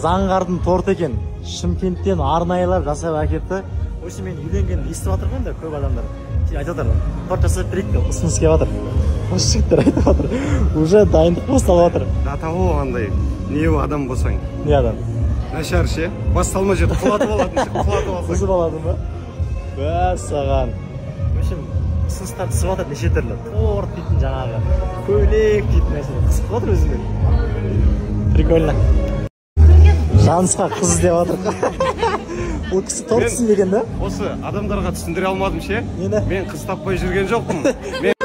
заңғардың торты екен. Шымкенттен арнайылар жасап әкетті. Осы мен үйленгенді естіп жатырмын да көп адамдар. Айтып жатыр, торт жасап берейік деп ұсыныс келіп жатыр. Осы жігіттер айтып жатыр. Уже дайындық басталып жатыр. Атауы қандай? Не адам болсаң? Не адам? Нашар ше. Басталма жерді құлатып алатын. Құлатып алсаң. Бұзып аладың ба? Бәссаған. В общем, ұсыныстарды түсіп жатыр неше түрлі. Торт дейтін жаңағы. Көйлек дейтін нәрсе. Қызық жатыр өзімен. Прикольно. Жанысқа қыз іздеп жатыр. Ол кісі торт түсінбеген да? Осы адамдарға түсіндіре алмадым ше. Нені? Мен қыз таппай жүрген жоқпын.